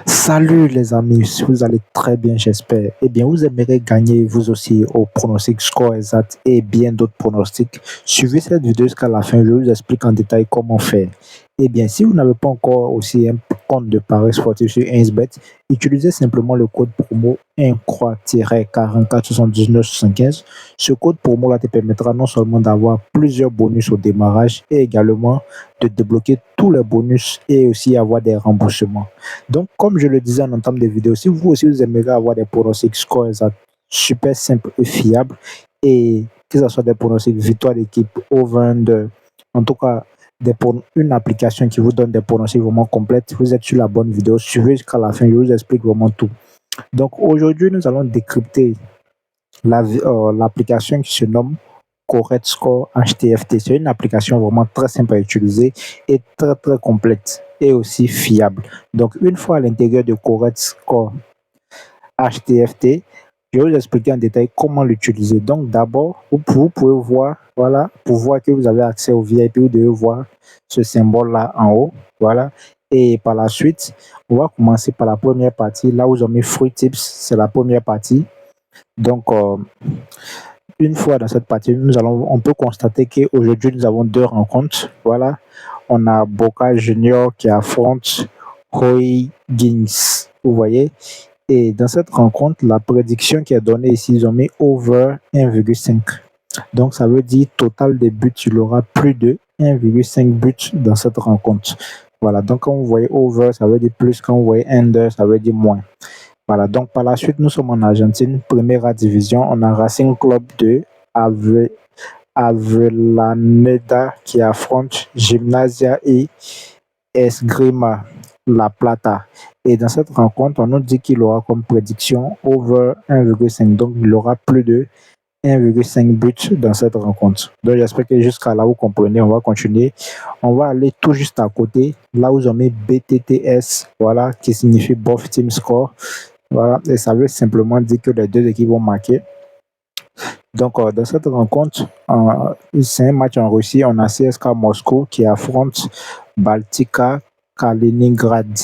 Salut les amis, si vous allez très bien, j'espère. Eh bien, vous aimerez gagner vous aussi au pronostic score exact et bien d'autres pronostics. Suivez cette vidéo jusqu'à la fin, je vous explique en détail comment faire. Eh bien, si vous n'avez pas encore aussi un compte de paris sportif sur 1xBet, utilisez simplement le code promo INCROIX-447975. Ce code promo-là te permettra non seulement d'avoir plusieurs bonus au démarrage et également de débloquer tous les bonus et aussi avoir des remboursements. Donc, comme je le disais en entame de vidéo, si vous aussi vous aimeriez avoir des pronostics scores super simples et fiables, et que ce soit des pronostics victoire d'équipe, over-under, en tout cas une application qui vous donne des pronostics vraiment complètes, vous êtes sur la bonne vidéo. Suivez jusqu'à la fin, je vous explique vraiment tout. Donc, aujourd'hui, nous allons décrypter l'application qui se nomme Correct Score HTFT. C'est une application vraiment très simple à utiliser et très très complète et aussi fiable. Donc, une fois à l'intérieur de Correct Score HTFT, je vais vous expliquer en détail comment l'utiliser. Donc, d'abord, vous pouvez voir, voilà, pour voir que vous avez accès au VIP, vous devez voir ce symbole-là en haut, voilà. Et par la suite, on va commencer par la première partie. Là où ils ont mis Free Tips, c'est la première partie. Donc, une fois dans cette partie, on peut constater qu'aujourd'hui, nous avons deux rencontres. Voilà, on a Boca Junior qui affronte O'Higgins, vous voyez. Et dans cette rencontre, la prédiction qui est donnée ici, ils ont mis over 1,5. Donc, ça veut dire total des buts, il y aura plus de 1,5 buts dans cette rencontre. Voilà, donc quand vous voyez over, ça veut dire plus, quand vous voyez under, ça veut dire moins. Voilà, donc par la suite, nous sommes en Argentine, première division. On a Racing Club de Avellaneda qui affronte Gimnasia et Esgrima La Plata. Et dans cette rencontre, on nous dit qu'il aura comme prédiction over 1,5. Donc, il aura plus de 1,5 buts dans cette rencontre. Donc, j'espère que jusqu'à là, vous comprenez. On va continuer. On va aller tout juste à côté, là où ils ont mis BTTS, voilà, qui signifie Both Team Score. Voilà, et ça veut simplement dire que les deux équipes vont marquer. Donc, dans cette rencontre, c'est un match en Russie. On a CSKA Moscou qui affronte Baltika Kaliningrad.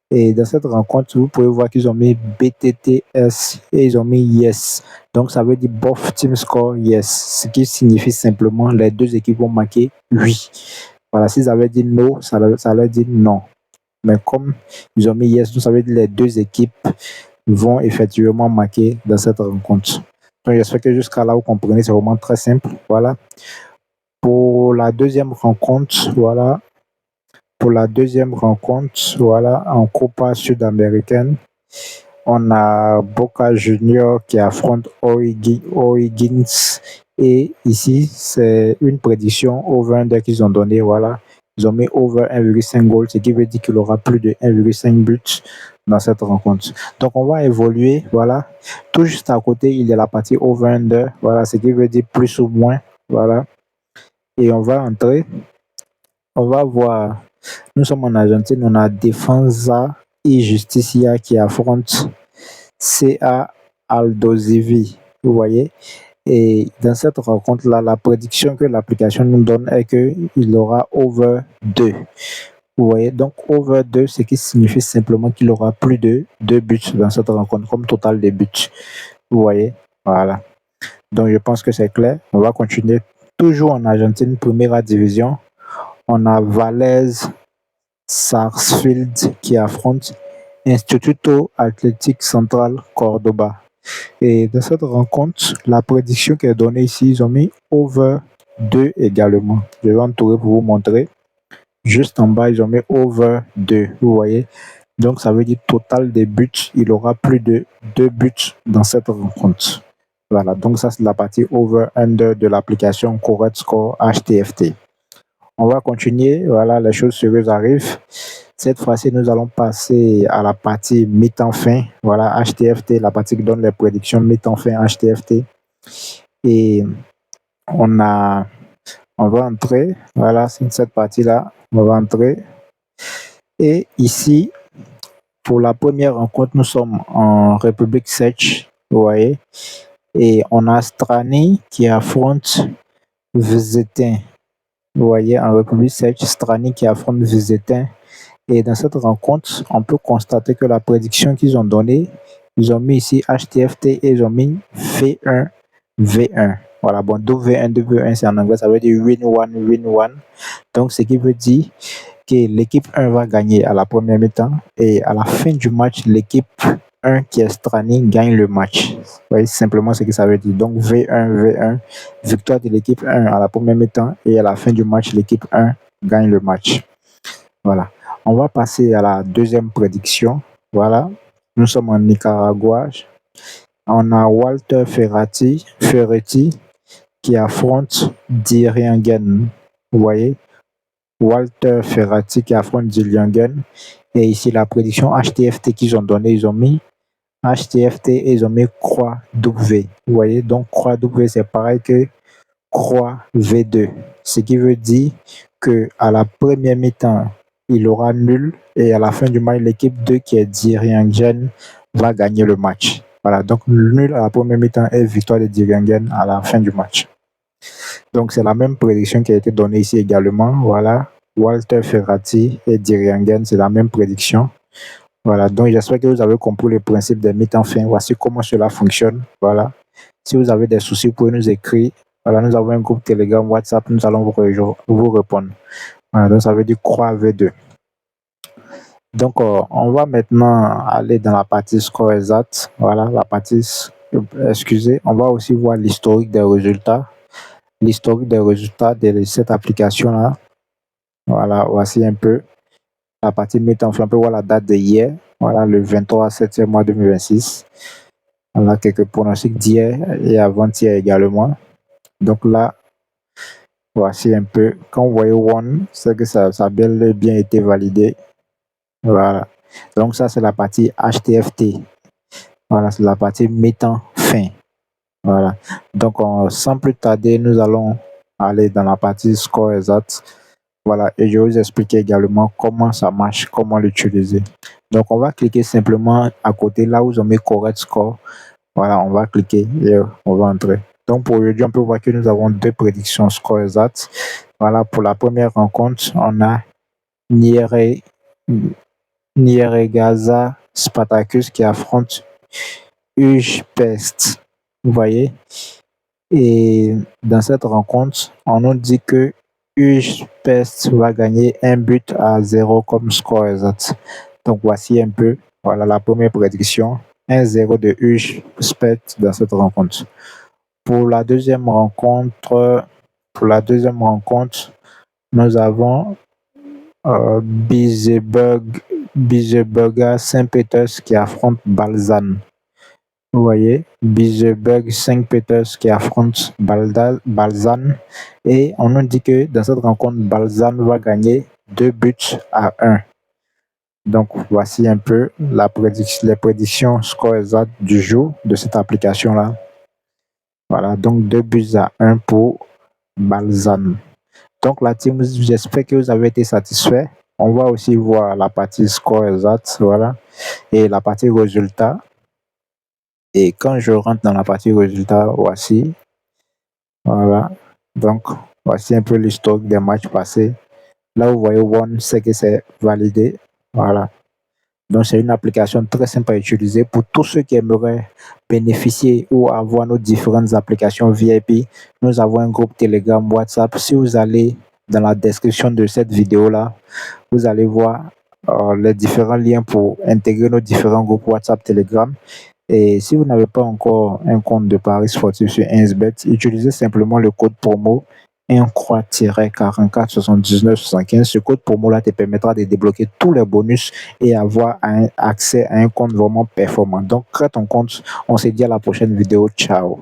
Et dans cette rencontre, vous pouvez voir qu'ils ont mis BTTS et ils ont mis Yes. Donc, ça veut dire Both Team Score Yes, ce qui signifie simplement les deux équipes vont marquer oui. Voilà, s'ils avaient dit no, ça allait dire non. Mais comme ils ont mis Yes, ça veut dire les deux équipes vont effectivement marquer dans cette rencontre. Donc, j'espère que jusqu'à là, vous comprenez, c'est vraiment très simple. Voilà. Pour la deuxième rencontre, voilà. Pour la deuxième rencontre, voilà, en Copa Sud-Américaine, on a Boca Junior qui affronte O'Higgins. Et ici, c'est une prédiction over-under qu'ils ont donné. Voilà. Ils ont mis over 1,5 goal, ce qui veut dire qu'il aura plus de 1,5 buts dans cette rencontre. Donc, on va évoluer. Voilà. Tout juste à côté, il y a la partie over-under. Voilà, ce qui veut dire plus ou moins. Voilà. Et on va entrer. On va voir. Nous sommes en Argentine. On a Defensa et Justicia qui affrontent CA Aldosivi. Vous voyez. Et dans cette rencontre-là, la prédiction que l'application nous donne est qu'il aura over 2. Vous voyez, donc over 2, ce qui signifie simplement qu'il aura plus de 2 buts dans cette rencontre, comme total des buts. Vous voyez, voilà. Donc je pense que c'est clair. On va continuer toujours en Argentine, première division. On a Vélez Sarsfield qui affronte Instituto Atlético Central Cordoba. Et dans cette rencontre, la prédiction qui est donnée ici, ils ont mis over 2 également. Je vais entourer pour vous montrer. Juste en bas, ils ont mis over 2. Vous voyez. Donc, ça veut dire total des buts. Il aura plus de 2 buts dans cette rencontre. Voilà. Donc, ça, c'est la partie over-under de l'application Correct Score HTFT. On va continuer. Voilà, les choses sérieuses arrivent. Cette fois-ci, nous allons passer à la partie mi-temps-fin. Voilà, HTFT, la partie qui donne les prédictions mi-temps-fin HTFT. Et on va entrer. Voilà, c'est cette partie-là. On va entrer. Et ici, pour la première rencontre, nous sommes en République Tchèque. Vous voyez. Et on a Strani qui affronte Vzetin. Vous voyez, en République Tchèque, Strani qui affronte Vzetin. Et dans cette rencontre, on peut constater que la prédiction qu'ils ont donnée, ils ont mis ici HTFT et ils ont mis V1, V1. Voilà, bon, W1, W1, c'est en anglais, ça veut dire win one, win one. Donc, ce qui veut dire que l'équipe 1 va gagner à la première mi-temps et à la fin du match, l'équipe 1 qui est strandée gagne le match. Vous voyez simplement ce que ça veut dire. Donc, V1, V1, victoire de l'équipe 1 à la première mi-temps et à la fin du match, l'équipe 1 gagne le match. Voilà. On va passer à la deuxième prédiction. Voilà. Nous sommes en Nicaragua. On a Walter Ferretti qui affronte Diriangen. Vous voyez? Walter Ferretti qui affronte Diriangen. Et ici, la prédiction HTFT qu'ils ont donné, ils ont mis HTFT et ils ont mis Croix W. Vous voyez? Donc, Croix W, c'est pareil que Croix V2. Ce qui veut dire que à la première mi-temps, il aura nul et à la fin du match, l'équipe 2 qui est Diriangen va gagner le match. Voilà, donc nul à la première mi-temps et victoire de Diriangen à la fin du match. Donc c'est la même prédiction qui a été donnée ici également. Voilà, Walter Ferretti et Diriangen, c'est la même prédiction. Voilà, donc j'espère que vous avez compris le principe des mi-temps fin. Voici comment cela fonctionne. Voilà, si vous avez des soucis, vous pouvez nous écrire. Voilà, nous avons un groupe Telegram, WhatsApp, nous allons vous répondre. Voilà, donc ça veut dire Croix V2. Donc, on va maintenant aller dans la partie score exact. Voilà, la partie, excusez, on va aussi voir l'historique des résultats. L'historique des résultats de cette application-là. Voilà, voici un peu la partie mi-temps. On peut voir la date de hier. Voilà, le 23 septembre mois 2026. On a quelques pronostics d'hier et avant-hier également. Donc là, voici un peu. Quand vous voyez one, c'est que ça a bel et bien été validé. Voilà. Donc ça, c'est la partie HTFT. Voilà, c'est la partie mi-temps fin. Voilà. Donc, sans plus tarder, nous allons aller dans la partie score exact. Voilà. Et je vais vous expliquer également comment ça marche, comment l'utiliser. Donc, on va cliquer simplement à côté là où on met correct score. Voilà, on va cliquer et on va entrer. Donc, pour aujourd'hui, on peut voir que nous avons deux prédictions score exact. Voilà, pour la première rencontre, on a Nieregaza Spartacus qui affronte Ujpest. Vous voyez? Et dans cette rencontre, on nous dit que Ujpest va gagner 1-0 comme score exact. Donc voici un peu, voilà la première prédiction, 1-0 de Ujpest dans cette rencontre. Pour la deuxième rencontre, nous avons Bizeburga Saint-Peters qui affronte Balzan. Vous voyez, Bizeburg Saint-Peters qui affronte Balzan. Et on nous dit que dans cette rencontre, Balzan va gagner 2-1. Donc voici un peu les prédictions score exact du jour de cette application-là. Voilà, donc 2-1 pour Balzan. Donc la team, j'espère que vous avez été satisfait. On va aussi voir la partie score exact, voilà, et la partie résultat. Et quand je rentre dans la partie résultat, voici, voilà. Donc voici un peu l'historique des matchs passés. Là vous voyez one, c'est que c'est validé, voilà. Donc c'est une application très simple à utiliser pour tous ceux qui aimeraient bénéficier ou avoir nos différentes applications VIP. Nous avons un groupe Telegram, WhatsApp. Si vous allez dans la description de cette vidéo-là, vous allez voir les différents liens pour intégrer nos différents groupes WhatsApp, Telegram. Et si vous n'avez pas encore un compte de paris sportif sur 1xBet, utilisez simplement le code promo 1-44-79-75. Ce code promo-là te permettra de débloquer tous les bonus et avoir accès à un compte vraiment performant. Donc, crée ton compte. On se dit à la prochaine vidéo. Ciao.